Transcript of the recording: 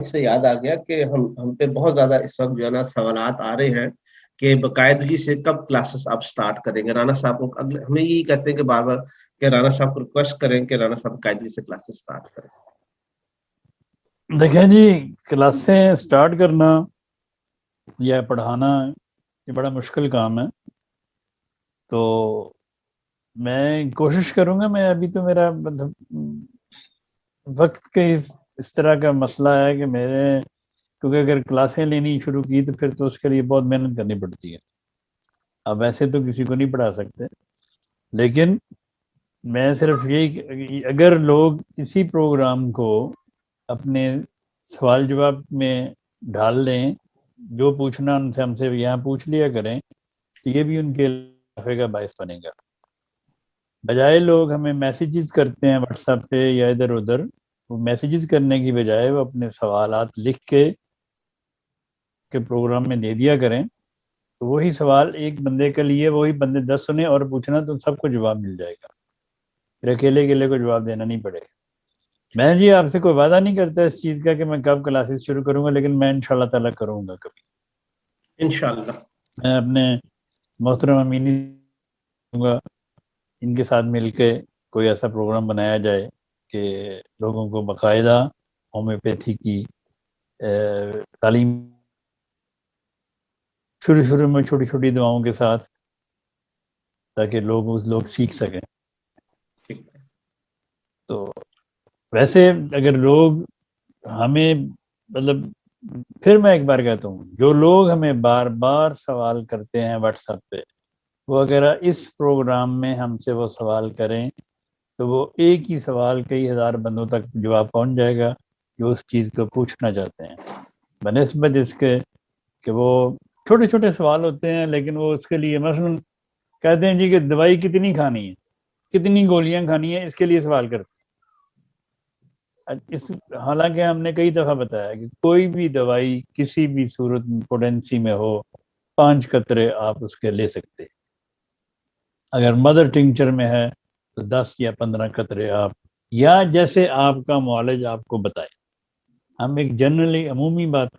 سے یاد آ گیا کہ ہم پہ بہت زیادہ اس وقت جو ہے نا سوالات آ رہے ہیں کہ باقاعدگی سے کب کلاسز آپ سٹارٹ کریں گے. رانا صاحب کو ہمیں یہی کہتے ہیں کہ بار بار کہ رانا صاحب کو ریکویسٹ کریں کہ رانا صاحب باقاعدگی سے کلاسز سٹارٹ کریں. دیکھیں جی، کلاسیں سٹارٹ کرنا یا پڑھانا یہ بڑا مشکل کام ہے. تو میں کوشش کروں گا. میں ابھی تو میرا مطلب وقت کے اس طرح کا مسئلہ ہے کہ میرے، کیونکہ اگر کلاسیں لینی شروع کی تو پھر تو اس کے لیے بہت محنت کرنی پڑتی ہے. اب ویسے تو کسی کو نہیں پڑھا سکتے، لیکن میں صرف یہی، اگر لوگ کسی پروگرام کو اپنے سوال جواب میں ڈھال لیں، جو پوچھنا ان سے ہم سے یہاں پوچھ لیا کریں، تو یہ بھی ان کے اضافے کا باعث بنے گا. بجائے لوگ ہمیں میسیجز کرتے ہیں واٹس ایپ پہ یا ادھر ادھر، وہ میسیجز کرنے کی بجائے وہ اپنے سوالات لکھ کے پروگرام میں دے دیا کریں. تو وہی سوال ایک بندے کے لیے وہی بندے 10 سنیں اور پوچھنا تو سب کو جواب مل جائے گا. پھر اکیلے کو جواب دینا نہیں پڑے گا. میں جی آپ سے کوئی وعدہ نہیں کرتا اس چیز کا کہ میں کب کلاسز شروع کروں گا، لیکن میں انشاءاللہ تعالیٰ کروں گا کبھی انشاءاللہ. میں اپنے محترم امینی دوں گا، ان کے ساتھ مل کے کوئی ایسا پروگرام بنایا جائے کہ لوگوں کو باقاعدہ ہومیوپیتھی کی تعلیم شروع میں چھوٹی چھوٹی دعاؤں کے ساتھ، تاکہ لوگ سیکھ سکیں. تو ویسے اگر لوگ ہمیں مطلب، پھر میں ایک بار کہتا ہوں، جو لوگ ہمیں بار بار سوال کرتے ہیں واٹس ایپ پہ، وہ اگر اس پروگرام میں ہم سے وہ سوال کریں تو وہ ایک ہی سوال کئی ہزار بندوں تک جواب پہنچ جائے گا جو اس چیز کو پوچھنا چاہتے ہیں، بنسبت اس کے کہ وہ چھوٹے چھوٹے سوال ہوتے ہیں. لیکن وہ اس کے لیے مثلاً کہتے ہیں جی کہ دوائی کتنی کھانی ہے، کتنی گولیاں کھانی ہیں، اس کے لیے سوال کرتے ہیں. حالانکہ ہم نے کئی دفعہ بتایا کہ کوئی بھی دوائی کسی بھی صورت میں پوٹینسی میں ہو، 5 قطرے آپ اس کے لے سکتے. اگر مدر ٹنکچر میں ہے تو 10 یا 15 قطرے آپ، یا جیسے آپ کا معالج آپ کو بتائے. ہم ایک جنرلی عمومی بات